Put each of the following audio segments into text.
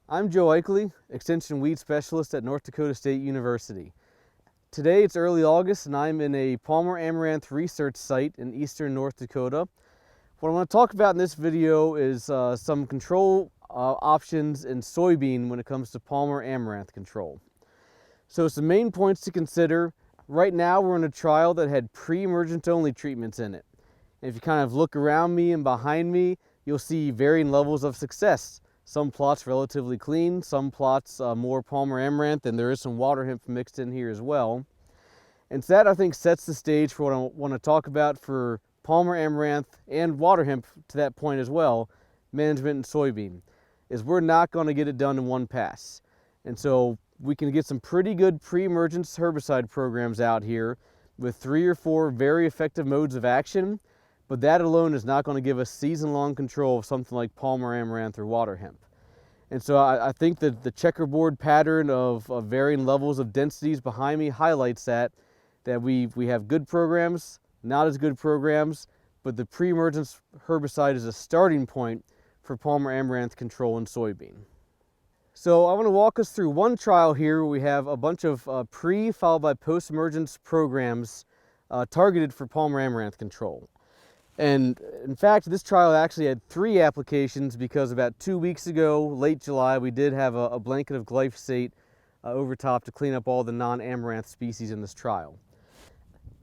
I'm Joe Ikley, Extension Weed Specialist at North Dakota State University. Today it's early August and I'm in a Palmer Amaranth research site in eastern North Dakota. What I want to talk about in this video is some control options in soybean when it comes to Palmer Amaranth control. So some main points to consider. Right now we're in a trial that had pre-emergent only treatments in it. And if you kind of look around me and behind me, you'll see varying levels of success. Some plots relatively clean, some plots more Palmer Amaranth, and there is some water hemp mixed in here as well. And so that I think sets the stage for what I want to talk about for Palmer Amaranth and water hemp to that point as well, management in soybean, is we're not going to get it done in one pass. And so we can get some pretty good pre-emergence herbicide programs out here with 3 or 4 very effective modes of action. But that alone is not going to give us season-long control of something like Palmer Amaranth or water hemp. And so I think that the checkerboard pattern of varying levels of densities behind me highlights that we have good programs, not as good programs, but the pre-emergence herbicide is a starting point for Palmer Amaranth control in soybean. So I want to walk us through one trial here where we have a bunch of pre followed by post-emergence programs targeted for Palmer Amaranth control. And in fact, this trial actually had 3 applications because about 2 weeks ago, late July, we did have a blanket of glyphosate over top to clean up all the non-amaranth species in this trial.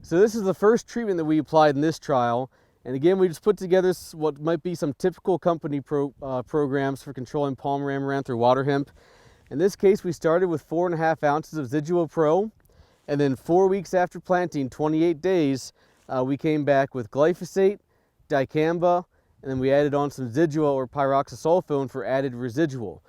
So this is the first treatment that we applied in this trial. And again, we just put together what might be some typical company programs for controlling Palmer Amaranth or water hemp. In this case, we started with 4.5 ounces of residual pro, and then 4 weeks after planting, 28 days, we came back with glyphosate, dicamba, and then we added on some residual or pyroxasulfone for added residual.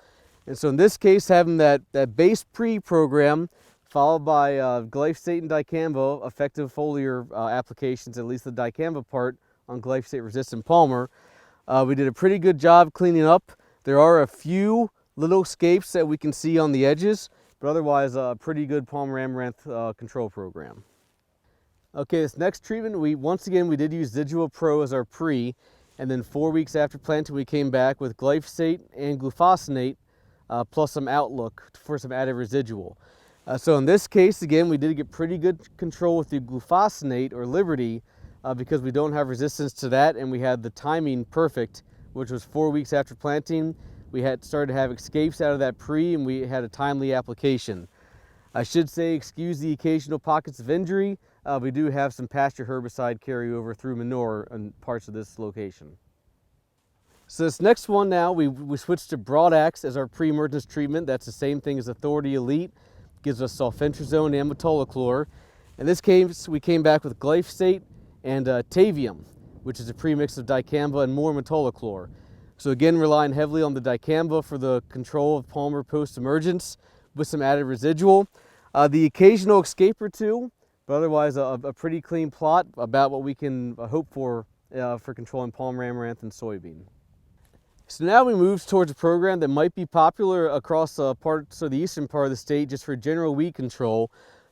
And so in this case, having that base pre-program followed by glyphosate and dicamba, effective foliar applications, at least the dicamba part on glyphosate-resistant Palmer, we did a pretty good job cleaning up. There are a few little scapes that we can see on the edges, but otherwise a pretty good Palmer Amaranth control program. Okay, this next treatment, once again we did use residual pro as our pre, and then 4 weeks after planting we came back with glyphosate and glufosinate plus some outlook for some added residual. So in this case, again, we did get pretty good control with the glufosinate or Liberty because we don't have resistance to that, and we had the timing perfect, which was 4 weeks after planting. We had started to have escapes out of that pre, and we had a timely application. I should say, excuse the occasional pockets of injury. We do have some pasture herbicide carryover through manure in parts of this location. So this next one now, we switched to Broadax as our pre-emergence treatment. That's the same thing as Authority Elite. Gives us sulfentrazone and metolachlor. In this case, we came back with glyphosate and tavium, which is a premix of dicamba and more metolachlor. So again, relying heavily on the dicamba for the control of Palmer post-emergence with some added residual. The occasional escape or two, but otherwise a pretty clean plot about what we can hope for controlling Palmer Amaranth and soybean. So now we move towards a program that might be popular across parts of the eastern part of the state just for general weed control.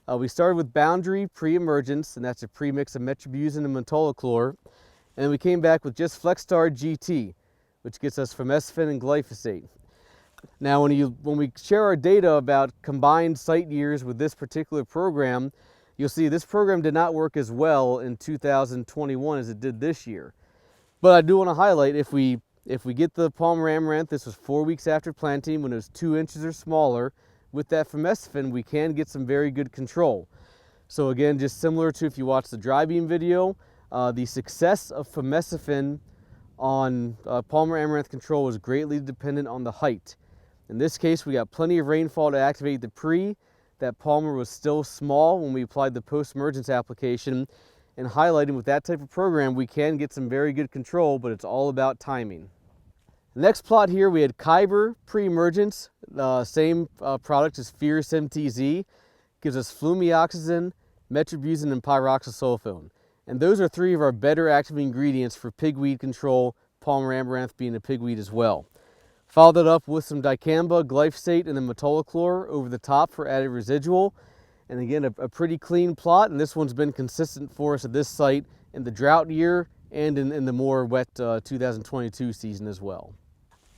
We started with Boundary pre-emergence, and that's a premix of metribuzin and metolachlor. And then we came back with just Flexstar GT, which gets us famesifin and glyphosate. Now when we share our data about combined site years with this particular program, you'll see this program did not work as well in 2021 as it did this year. But I do want to highlight, if we get the Palmer Amaranth, this was 4 weeks after planting when it was 2 inches or smaller, with that famesifin we can get some very good control. So again, just similar to if you watch the dry bean video, the success of famesifin on Palmer Amaranth control was greatly dependent on the height. In this case, we got plenty of rainfall to activate the pre. That Palmer was still small when we applied the post-emergence application, and highlighting with that type of program, we can get some very good control, but it's all about timing. Next plot here, we had Kyber pre-emergence, same product as Fierce MTZ, gives us flumioxazin, metribuzin, and pyroxasulfone. And those are 3 of our better active ingredients for pigweed control, Palmer Amaranth being a pigweed as well. Followed it up with some dicamba, glyphosate, and then metolachlor over the top for added residual. And again, a pretty clean plot, and this one's been consistent for us at this site in the drought year and in the more wet 2022 season as well.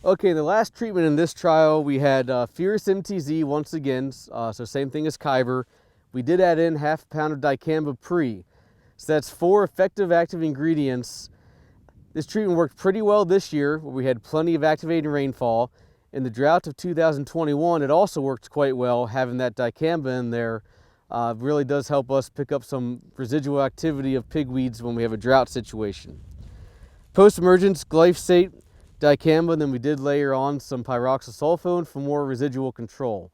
Okay, the last treatment in this trial, we had Fierce MTZ once again, so same thing as Kyber. We did add in half a pound of dicamba pre. So that's 4 effective active ingredients. This treatment worked pretty well this year, where we had plenty of activating rainfall. In the drought of 2021, it also worked quite well, having that dicamba in there. Really does help us pick up some residual activity of pigweeds when we have a drought situation. Post-emergence, glyphosate, dicamba, and then we did layer on some pyroxasulfone for more residual control.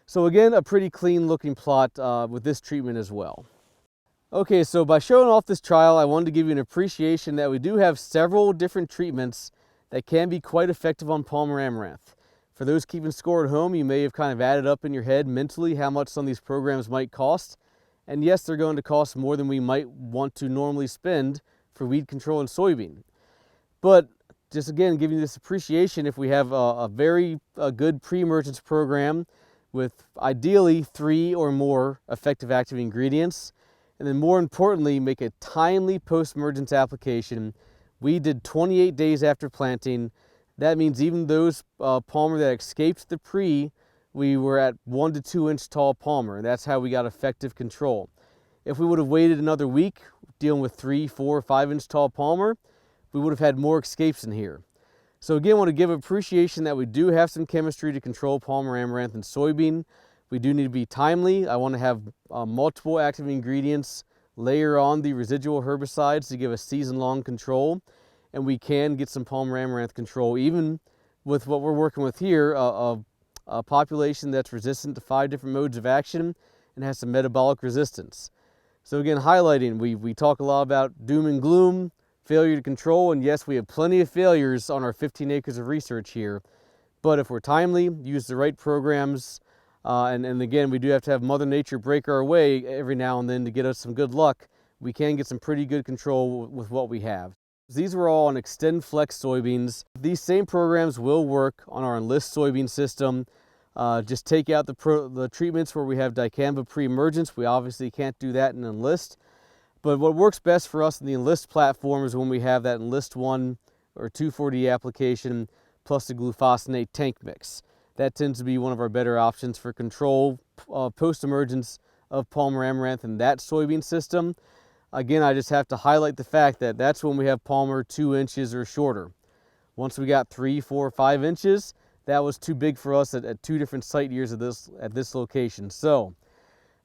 So again, a pretty clean looking plot with this treatment as well. Okay, so by showing off this trial, I wanted to give you an appreciation that we do have several different treatments that can be quite effective on Palmer amaranth. For those keeping score at home, you may have kind of added up in your head mentally how much some of these programs might cost. And yes, they're going to cost more than we might want to normally spend for weed control in soybean. But just again, giving you this appreciation, if we have a very good pre-emergence program with ideally 3 or more effective active ingredients, and then more importantly, make a timely post-emergence application. We did 28 days after planting. That means even those palmer that escaped the pre, we were at 1 to 2 inch tall palmer. That's how we got effective control. If we would have waited another week dealing with 3, 4, 5 inch tall palmer, we would have had more escapes in here. So again, I want to give appreciation that we do have some chemistry to control Palmer amaranth and soybean. We do need to be timely. I want to have multiple active ingredients, layer on the residual herbicides to give a season-long control, and we can get some Palmer amaranth control even with what we're working with here, a population that's resistant to 5 different modes of action and has some metabolic resistance. So again, highlighting, we talk a lot about doom and gloom, failure to control, and yes, we have plenty of failures on our 15 acres of research here. But if we're timely, use the right programs, and again, we do have to have Mother Nature break our way every now and then to get us some good luck. We can get some pretty good control with what we have. These were all on Extend Flex soybeans. These same programs will work on our Enlist soybean system. Just take out the treatments where we have dicamba pre-emergence. We obviously can't do that in Enlist. But what works best for us in the Enlist platform is when we have that Enlist 1 or 2,4-D application plus the glufosinate tank mix. That tends to be one of our better options for control post-emergence of Palmer amaranth in that soybean system. Again, I just have to highlight the fact that that's when we have Palmer 2 inches or shorter. Once we got 3, 4, 5 inches, that was too big for us at 2 different site years at this location. So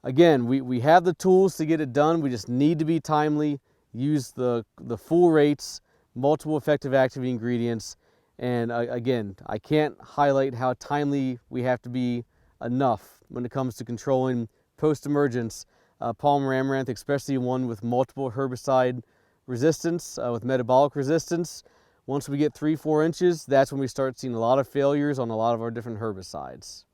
again, we have the tools to get it done. We just need to be timely, use the full rates, multiple effective active ingredients, and again, I can't highlight how timely we have to be enough when it comes to controlling post-emergence Palmer amaranth, especially one with multiple herbicide resistance, with metabolic resistance. Once we get 3, 4 inches, that's when we start seeing a lot of failures on a lot of our different herbicides.